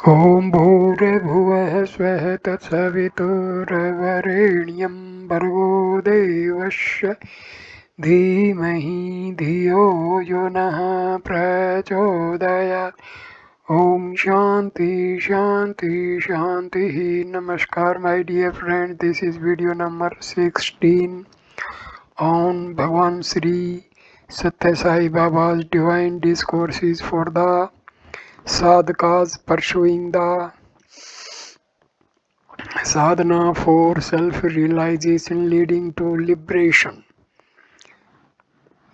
ॐ भूर्भुवः स्वः तत्सवितुर्वरेण्यं भर्गो देवस्य धीमहि धियो यो नः प्रचोदयात्। Om Shanti Shanti Shanti. Namaskar, my dear friend. This is video number 16 on Bhagwan Sri Sathya Sai Baba's Divine Discourses for the Sadhakas pursuing the sadhana for self-realization leading to liberation.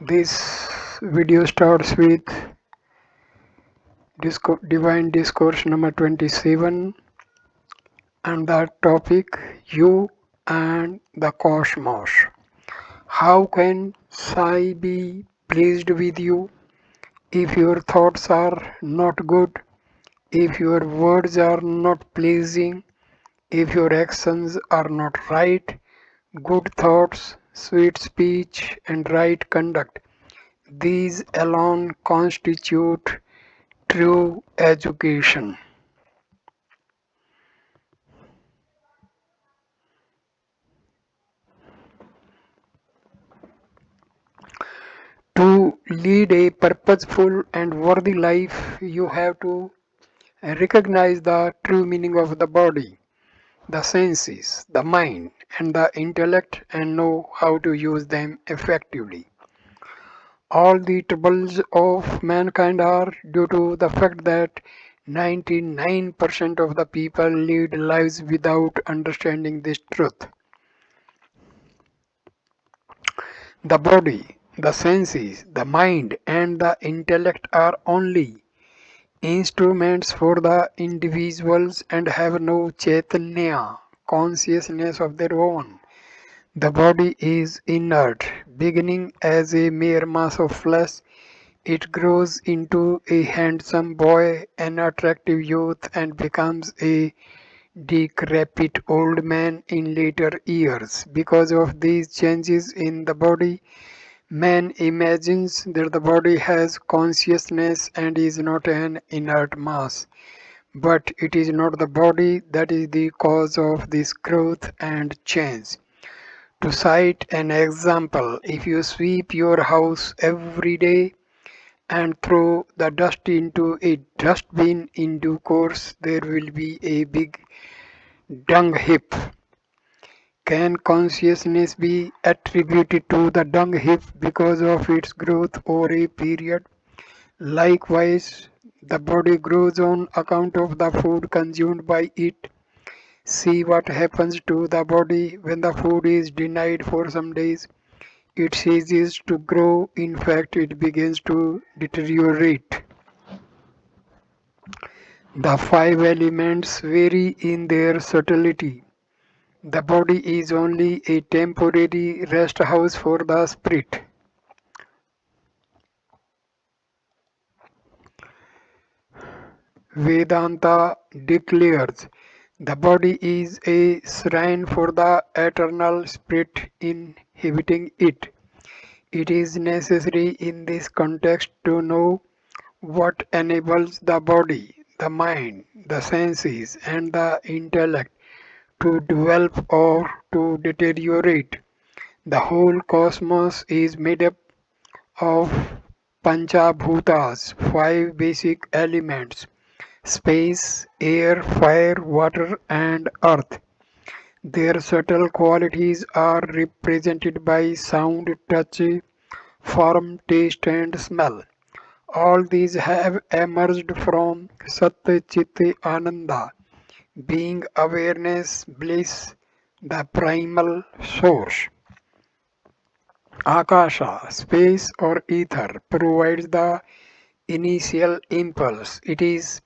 This video starts with Divine Discourse number 27 and the topic You and the Cosmos. How can Sai be pleased with you if your thoughts are not good, if your words are not pleasing, if your actions are not right? Good thoughts, sweet speech, and right conduct, these alone constitute true education. To lead a purposeful and worthy life, you have to recognize the true meaning of the body, the senses, the mind, and the intellect, and know how to use them effectively. All the troubles of mankind are due to the fact that 99% of the people lead lives without understanding this truth. The body, the senses, the mind, and the intellect are only instruments for the individuals and have no chaitanya, consciousness of their own. The body is inert, beginning as a mere mass of flesh. It grows into a handsome boy, an attractive youth, and becomes a decrepit old man in later years. Because of these changes in the body, man imagines that the body has consciousness and is not an inert mass. But it is not the body that is the cause of this growth and change. To cite an example, if you sweep your house every day and throw the dust into a dustbin, in due course there will be a big dung heap. Can consciousness be attributed to the dung heap because of its growth over a period? Likewise, the body grows on account of the food consumed by it. See what happens to the body when the food is denied for some days. It ceases to grow, in fact, it begins to deteriorate. The five elements vary in their subtlety. The body is only a temporary rest house for the spirit. Vedanta declares the body is a shrine for the eternal spirit inhabiting it. It is necessary in this context to know what enables the body, the mind, the senses, and the intellect to develop or to deteriorate. The whole cosmos is made up of Panchabhutas, five basic elements: space, air, fire, water, and earth. Their subtle qualities are represented by sound, touch, form, taste, and smell. All these have emerged from Sat Chit Ananda, being awareness, bliss, the primal source. Akasha, space or ether, provides the initial impulse. It is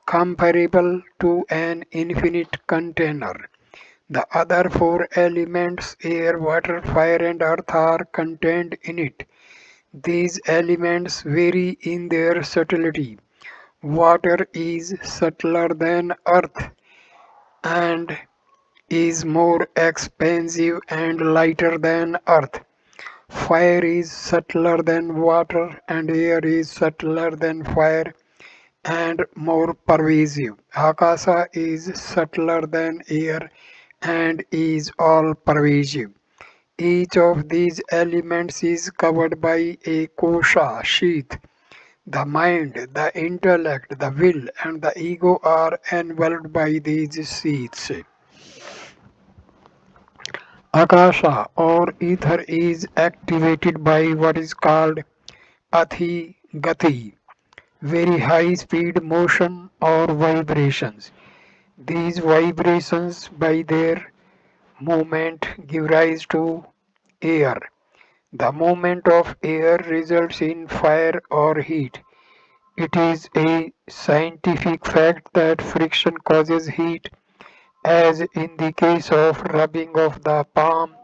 comparable to an infinite container. The other four elements, air, water, fire, and earth, are contained in it. These elements vary in their subtlety. Water is subtler than earth and is more expansive and lighter than earth. Fire is subtler than water and air is subtler than fire. and more pervasive. Akasha is subtler than air and is all pervasive. Each of these elements is covered by a kosha sheath. The mind, the intellect, the will, and the ego are enveloped by these sheaths. Akasha or ether is activated by what is called Athi Gati, very high speed motion or vibrations. These vibrations by their movement give rise to air. The movement of air results in fire or heat. It is a scientific fact that friction causes heat, as in the case of rubbing of the palm.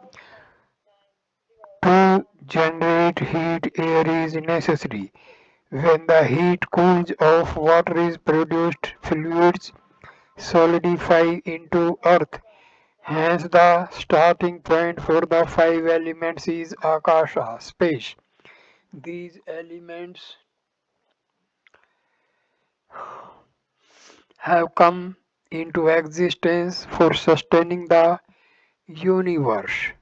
To generate heat, air is necessary. When the heat cools off, water is produced, fluids solidify into earth. Hence, the starting point for the five elements is Akasha, space. These elements have come into existence for sustaining the universe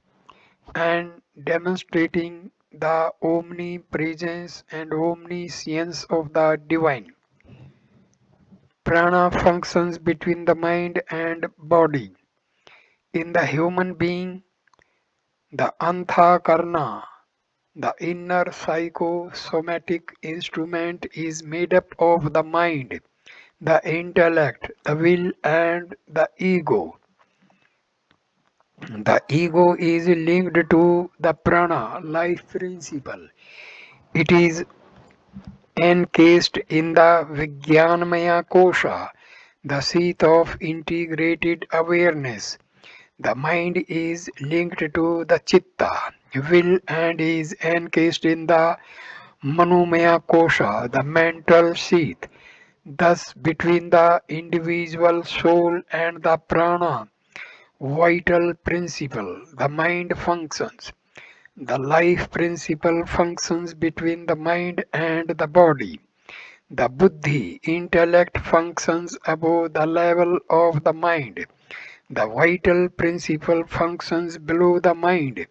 and demonstrating the omnipresence and omniscience of the divine. Prana functions between the mind and body. In the human being, the anthakarna, the inner psychosomatic instrument, is made up of the mind, the intellect, the will, and the ego. The ego is linked to the prana, life principle. It is encased in the Vijnanamaya Kosha, the seat of integrated awareness. The mind is linked to the chitta, will, and is encased in the Manomaya Kosha, the mental seat. Thus, between the individual soul and the prana, vital principle, the mind functions. The life principle functions between the mind and the body. The buddhi, intellect, functions above the level of the mind. The vital principle functions below the mind.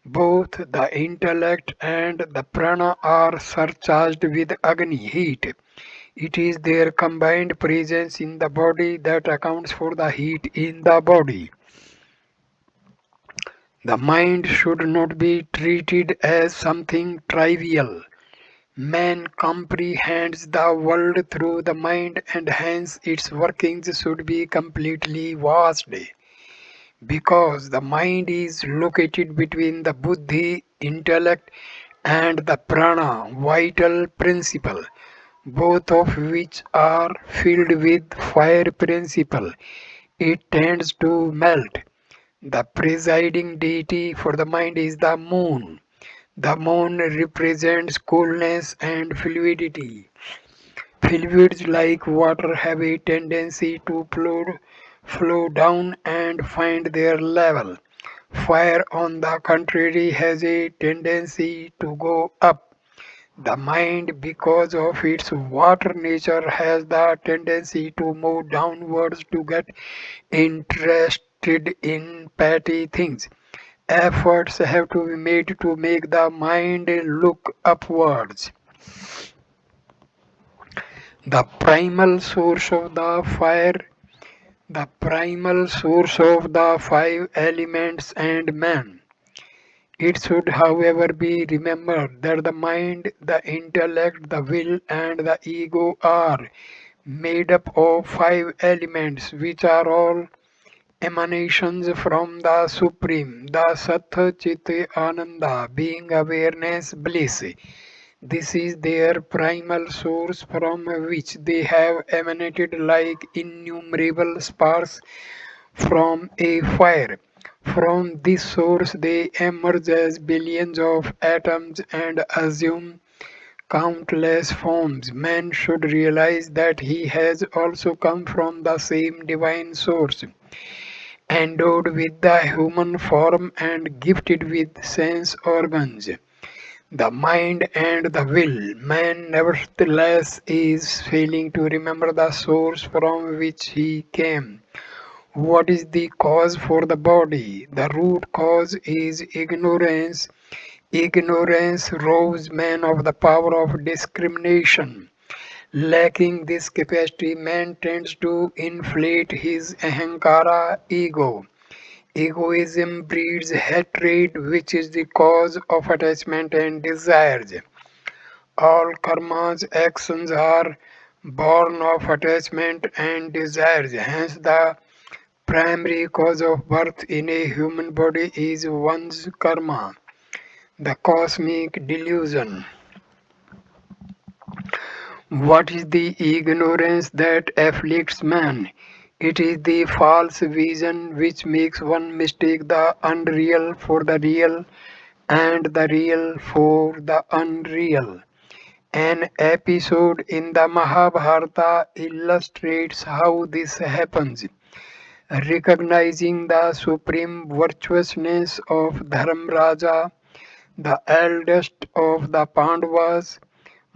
Both the intellect and the prana are surcharged with Agni, heat. It is their combined presence in the body that accounts for the heat in the body. The mind should not be treated as something trivial. Man comprehends the world through the mind and hence its workings should be completely vast. Because the mind is located between the buddhi, intellect, and the prana, vital principle, both of which are filled with fire principle, it tends to melt. The presiding deity for the mind is the moon. The moon represents coolness and fluidity. Fluids like water have a tendency to flow down and find their level. Fire, on the contrary, has a tendency to go up. The mind, because of its water nature, has the tendency to move downwards to get interested in petty things. Efforts have to be made to make the mind look upwards. The primal source of the fire, the primal source of the five elements and man. It should, however, be remembered that the mind, the intellect, the will, and the ego are made up of five elements, which are all emanations from the Supreme, the Sat Chit Ananda, being awareness, bliss. This is their primal source from which they have emanated like innumerable sparks from a fire. From this source they emerge as billions of atoms and assume countless forms. Man should realize that he has also come from the same divine source, endowed with the human form and gifted with sense organs. the mind and the will. Man nevertheless is failing to remember the source from which he came. What is the cause for the body? The root cause is ignorance. Ignorance robs man of the power of discrimination. Lacking this capacity, man tends to inflate his ahankara ego. Egoism breeds hatred, which is the cause of attachment and desires. All karma's actions are born of attachment and desires. Hence, the primary cause of birth in a human body is one's karma, the cosmic delusion. What is the ignorance that afflicts man? It is the false vision which makes one mistake the unreal for the real and the real for the unreal. An episode in the Mahabharata illustrates how this happens. Recognizing the supreme virtuousness of Dharmraja, the eldest of the Pandavas,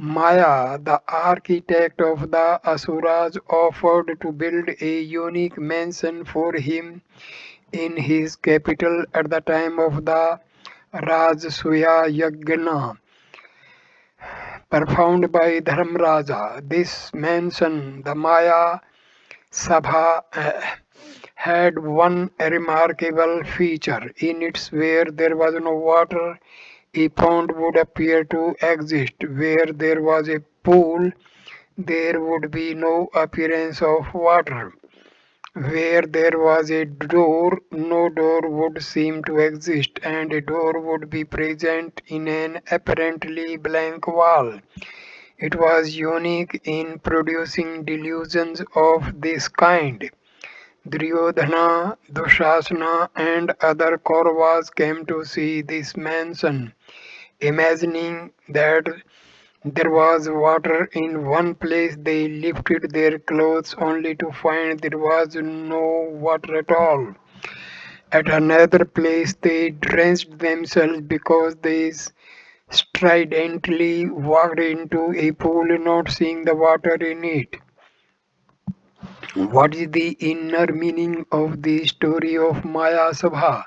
Maya, the architect of the Asuras, offered to build a unique mansion for him in his capital at the time of the Rajasuya Yagna performed by Dharmraja. This mansion, the Maya Sabha, had one remarkable feature. In its where there was no water, a pond would appear to exist. Where there was a pool, there would be no appearance of water. Where there was a door, no door would seem to exist, and a door would be present in an apparently blank wall. It was unique in producing delusions of this kind. Duryodhana, Dushasana, and other Kauravas came to see this mansion, imagining that there was water in one place. They lifted their clothes only to find there was no water at all. At another place, they drenched themselves because they stridently walked into a pool, not seeing the water in it. What is the inner meaning of the story of Maya Sabha?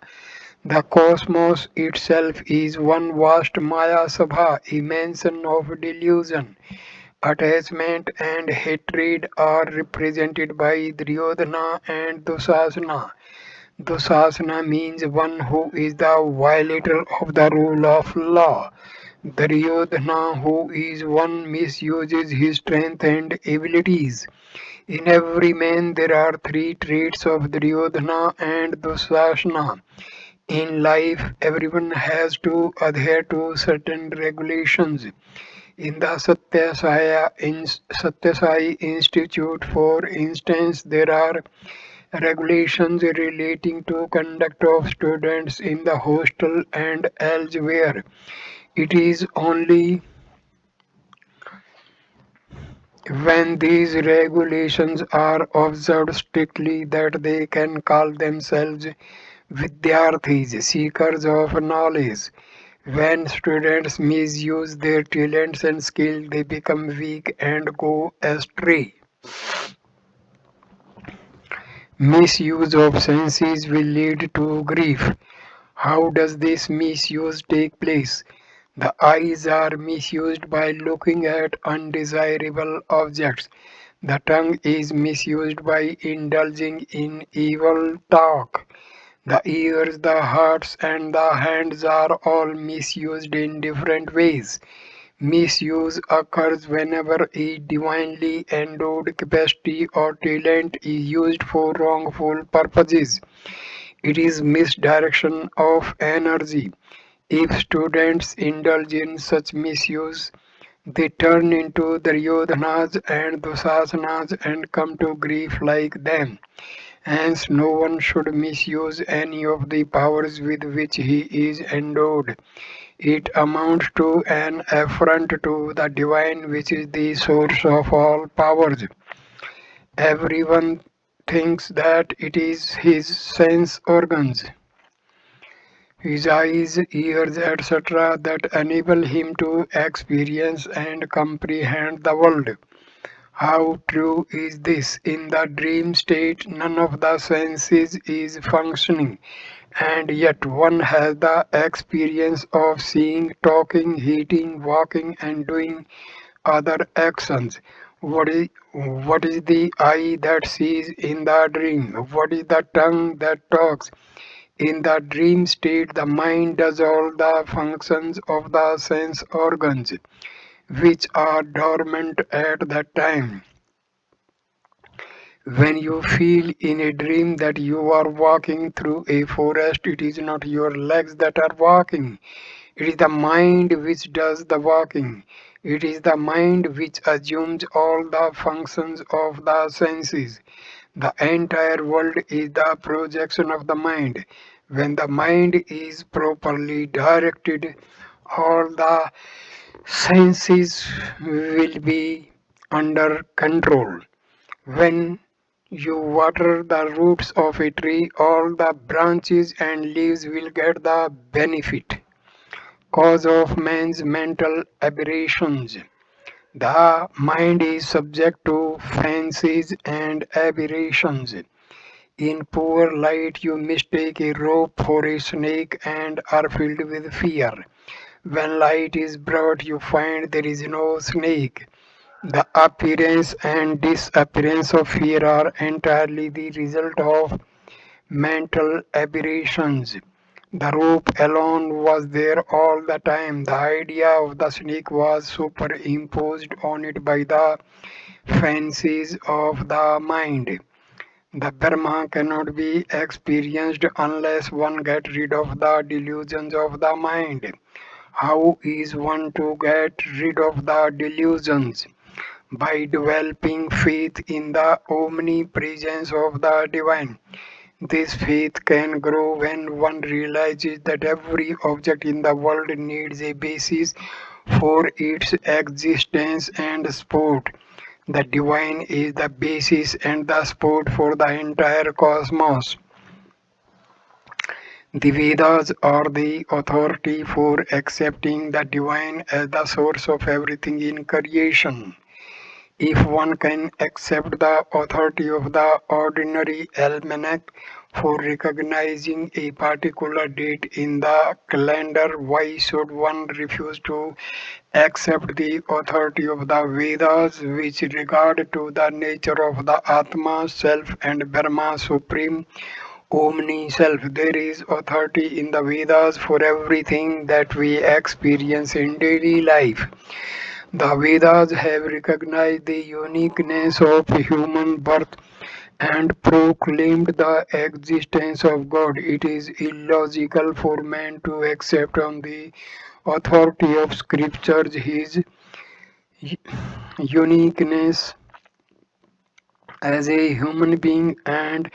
The cosmos itself is one vast Maya Sabha, a mansion of delusion. Attachment and hatred are represented by Duryodhana and Dusasana. Dusasana means one who is the violator of the rule of law. Duryodhana, who is one misuses his strength and abilities. In every man there are three traits of Duryodhana and Dusasana. In life, everyone has to adhere to certain regulations. In the Sathya Sai Institute, for instance, there are regulations relating to conduct of students in the hostel and elsewhere. It is only when these regulations are observed strictly that they can call themselves Vidyarthis, seekers of knowledge. When students misuse their talents and skill, they become weak and go astray. Misuse of senses will lead to grief. How does this misuse take place? The eyes are misused by looking at undesirable objects. The tongue is misused by indulging in evil talk. The ears, the hearts, and the hands are all misused in different ways. Misuse occurs whenever a divinely endowed capacity or talent is used for wrongful purposes. It is misdirection of energy. If students indulge in such misuse, they turn into Duryodhanas and Dusasanas and come to grief like them. Hence, no one should misuse any of the powers with which he is endowed. It amounts to an affront to the divine, which is the source of all powers. Everyone thinks that it is his sense organs, his eyes, ears, etc., that enable him to experience and comprehend the world. How true is this? In the dream state, none of the senses is functioning, and yet one has the experience of seeing, talking, eating, walking, and doing other actions. What is the eye that sees in the dream? What is the tongue that talks? In the dream state, the mind does all the functions of the sense organs, which are dormant at that time. When you feel in a dream that you are walking through a forest, it is not your legs that are walking. It is the mind which does the walking. It is the mind which assumes all the functions of the senses. The entire world is the projection of the mind. When the mind is properly directed, all the senses will be under control. When you water the roots of a tree, all the branches and leaves will get the benefit. Cause of man's mental aberrations. The mind is subject to fancies and aberrations. In poor light, you mistake a rope for a snake and are filled with fear. When light is brought, you find there is no snake. The appearance and disappearance of fear are entirely the result of mental aberrations. The rope alone was there all the time. The idea of the snake was superimposed on it by the fancies of the mind. The Brahma cannot be experienced unless one gets rid of the delusions of the mind. How is one to get rid of the delusions? By developing faith in the omnipresence of the divine. This faith can grow when one realizes that every object in the world needs a basis for its existence and support. The divine is the basis and the support for the entire cosmos. The Vedas are the authority for accepting the divine as the source of everything in creation. If one can accept the authority of the ordinary almanac for recognizing a particular date in the calendar, why should one refuse to accept the authority of the Vedas, which regard to the nature of the Atma, Self, and Brahma, Supreme Omni Self? There is authority in the Vedas for everything that we experience in daily life. The Vedas have recognized the uniqueness of human birth and proclaimed the existence of God. It is illogical for man to accept on the authority of scriptures his uniqueness as a human being and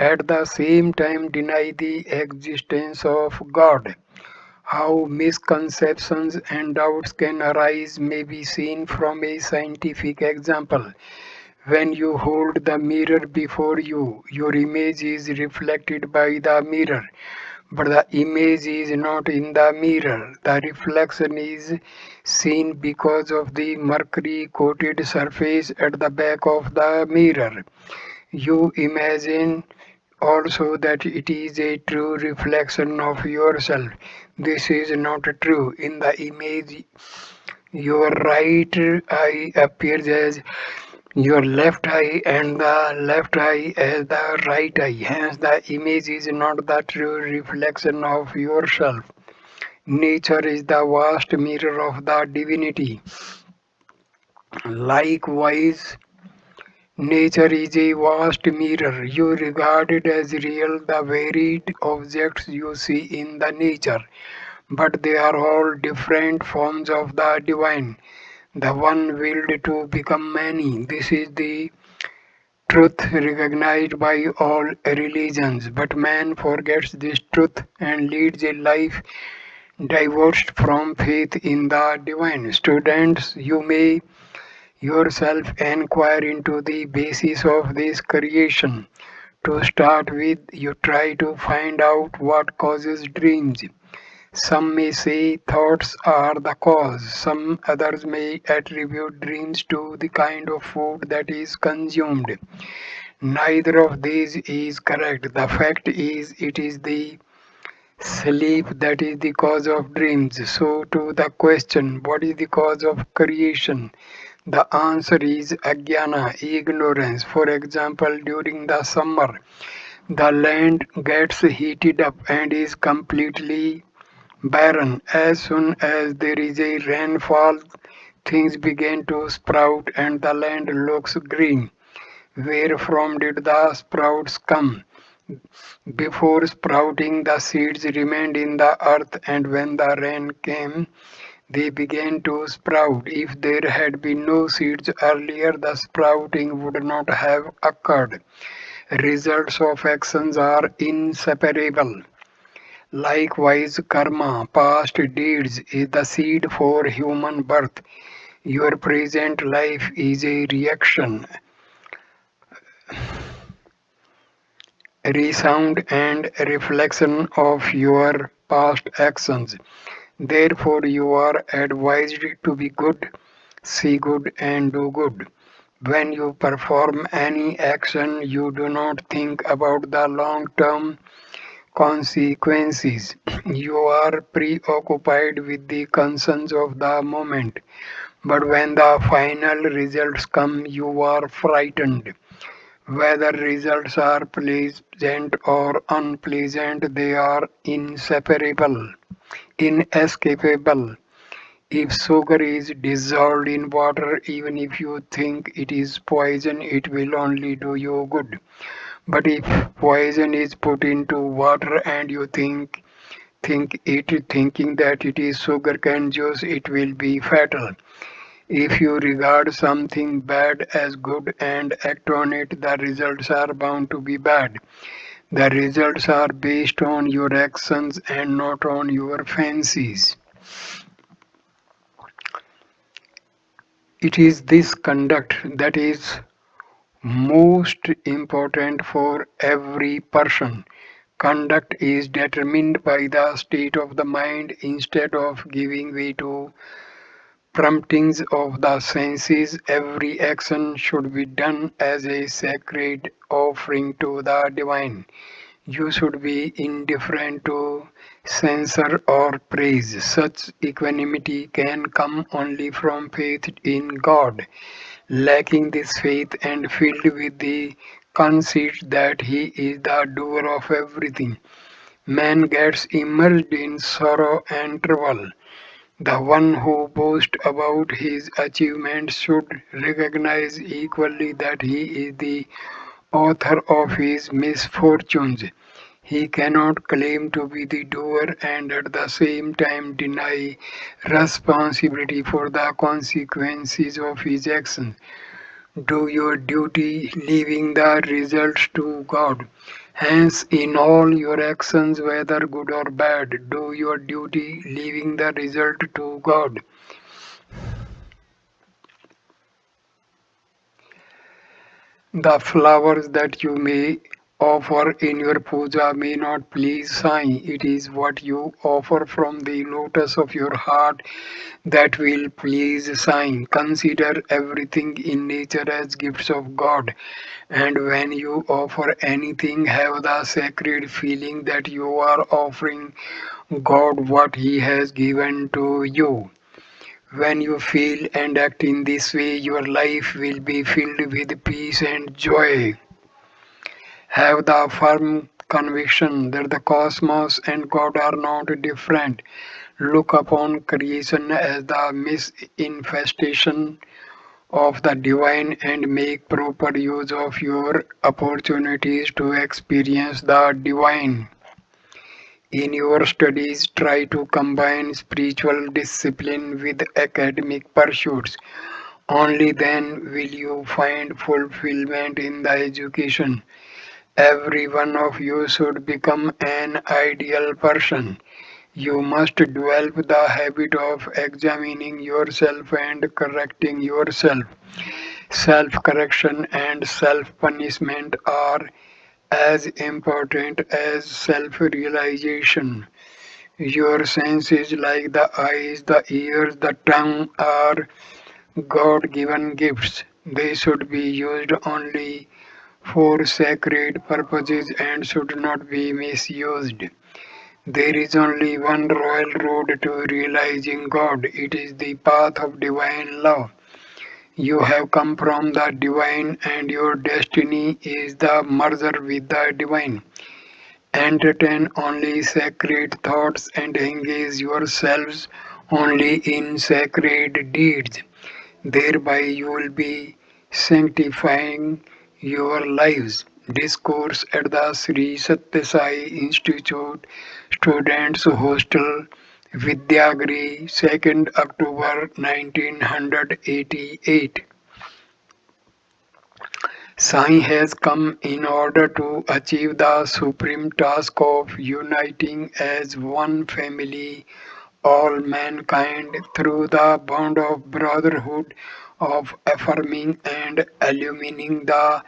at the same time deny the existence of God. How misconceptions and doubts can arise may be seen from a scientific example. When you hold the mirror before you, your image is reflected by the mirror, but the image is not in the mirror. The reflection is seen because of the mercury coated surface at the back of the mirror. You imagine also that it is a true reflection of yourself. This is not true. In the image, your right eye appears as your left eye and the left eye as the right eye. Hence, the image is not the true reflection of yourself. Nature is the vast mirror of the divinity. Likewise, nature is a vast mirror. You regard it as real, the varied objects you see in the nature, but they are all different forms of the divine, the one willed to become many. This is the truth recognized by all religions, but man forgets this truth and leads a life divorced from faith in the divine. Students, you may yourself inquire into the basis of this creation. To start with, you try to find out what causes dreams. Some may say thoughts are the cause. Some others may attribute dreams to the kind of food that is consumed. Neither of these is correct. The fact is, it is the sleep that is the cause of dreams. So, to the question, what is the cause of creation? The answer is ajnana, ignorance. For example, during the summer, the land gets heated up and is completely barren. As soon as there is a rainfall, things begin to sprout and the land looks green. Where from did the sprouts come? Before sprouting, the seeds remained in the earth, and when the rain came, they began to sprout. If there had been no seeds earlier, the sprouting would not have occurred. Results of actions are inseparable. Likewise, karma, past deeds, is the seed for human birth. Your present life is a reaction, resound, and reflection of your past actions. Therefore, you are advised to be good, see good, and do good. When you perform any action, you do not think about the long term consequences. You are preoccupied with the concerns of the moment. But when the final results come, you are frightened. Whether results are pleasant or unpleasant, they are inseparable, inescapable. If sugar is dissolved in water, even if you think it is poison, it will only do you good. But if poison is put into water and you thinking that it is sugarcane juice, it will be fatal. If you regard something bad as good and act on it, the results are bound to be bad. The results are based on your actions and not on your fancies. It is this conduct that is most important for every person. Conduct is determined by the state of the mind instead of giving way to promptings of the senses. Every action should be done as a sacred offering to the divine. You should be indifferent to censure or praise. Such equanimity can come only from faith in God. Lacking this faith and filled with the conceit that he is the doer of everything, man gets immersed in sorrow and trouble. The one who boasts about his achievements should recognize equally that he is the author of his misfortunes. He cannot claim to be the doer and at the same time deny responsibility for the consequences of his actions. Do your duty, leaving the results to God. Hence, in all your actions, whether good or bad, do your duty, leaving the result to God. The flowers that you may offer in your puja may not please Sai. It is what you offer from the lotus of your heart that will please Sai. Consider everything in nature as gifts of God. And when you offer anything, have the sacred feeling that you are offering God what He has given to you. When you feel and act in this way, your life will be filled with peace and joy. Have the firm conviction that the cosmos and God are not different. Look upon creation as the misinfestation of the divine and make proper use of your opportunities to experience the divine. In your studies, try to combine spiritual discipline with academic pursuits. Only then will you find fulfillment in the education. Every one of you should become an ideal person. You must develop the habit of examining yourself and correcting yourself. Self correction and self punishment are as important as self-realization. Your senses, like the eyes, the ears, the tongue, are God-given gifts. They should be used only for sacred purposes and should not be misused. There is only one royal road to realizing God. It is the path of divine love. You have come from the divine, and your destiny is the merger with the divine. Entertain only sacred thoughts and engage yourselves only in sacred deeds. Thereby you will be sanctifying your lives. Discourse at the Sri Sathya Sai Institute Students Hostel, Vidyagiri, 2nd October 1988. Sai has come in order to achieve the supreme task of uniting as one family all mankind through the bond of brotherhood, of affirming and illumining the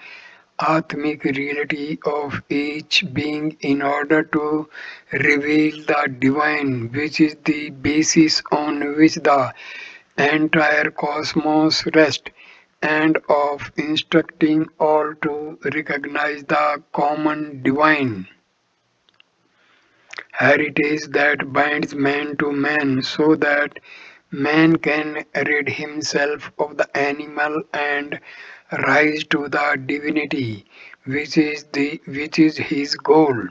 Atmic reality of each being in order to reveal the divine, which is the basis on which the entire cosmos rests, and of instructing all to recognize the common divine heritage that binds man to man so that man can rid himself of the animal and rise to the divinity which is his goal.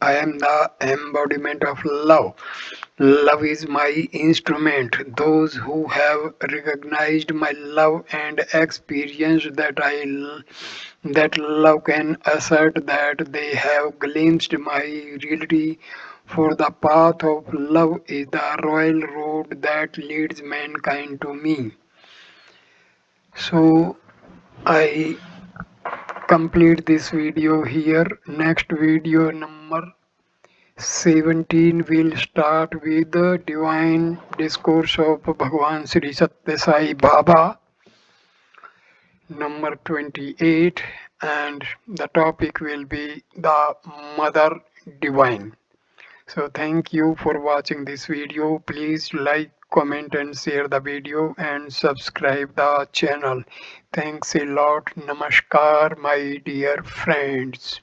I am the embodiment of love. Love is my instrument. Those who have recognized my love and experienced that love can assert that they have glimpsed my reality, for the path of love is the royal road that leads mankind to me. So I complete this video here. Next video number 17 will start with the divine discourse of Bhagwan Sri Sathya Sai Baba, number 28, and the topic will be the Mother Divine. So thank you for watching this video. Please like, comment and share the video and subscribe the channel. Thanks a lot. Namaskar, my dear friends.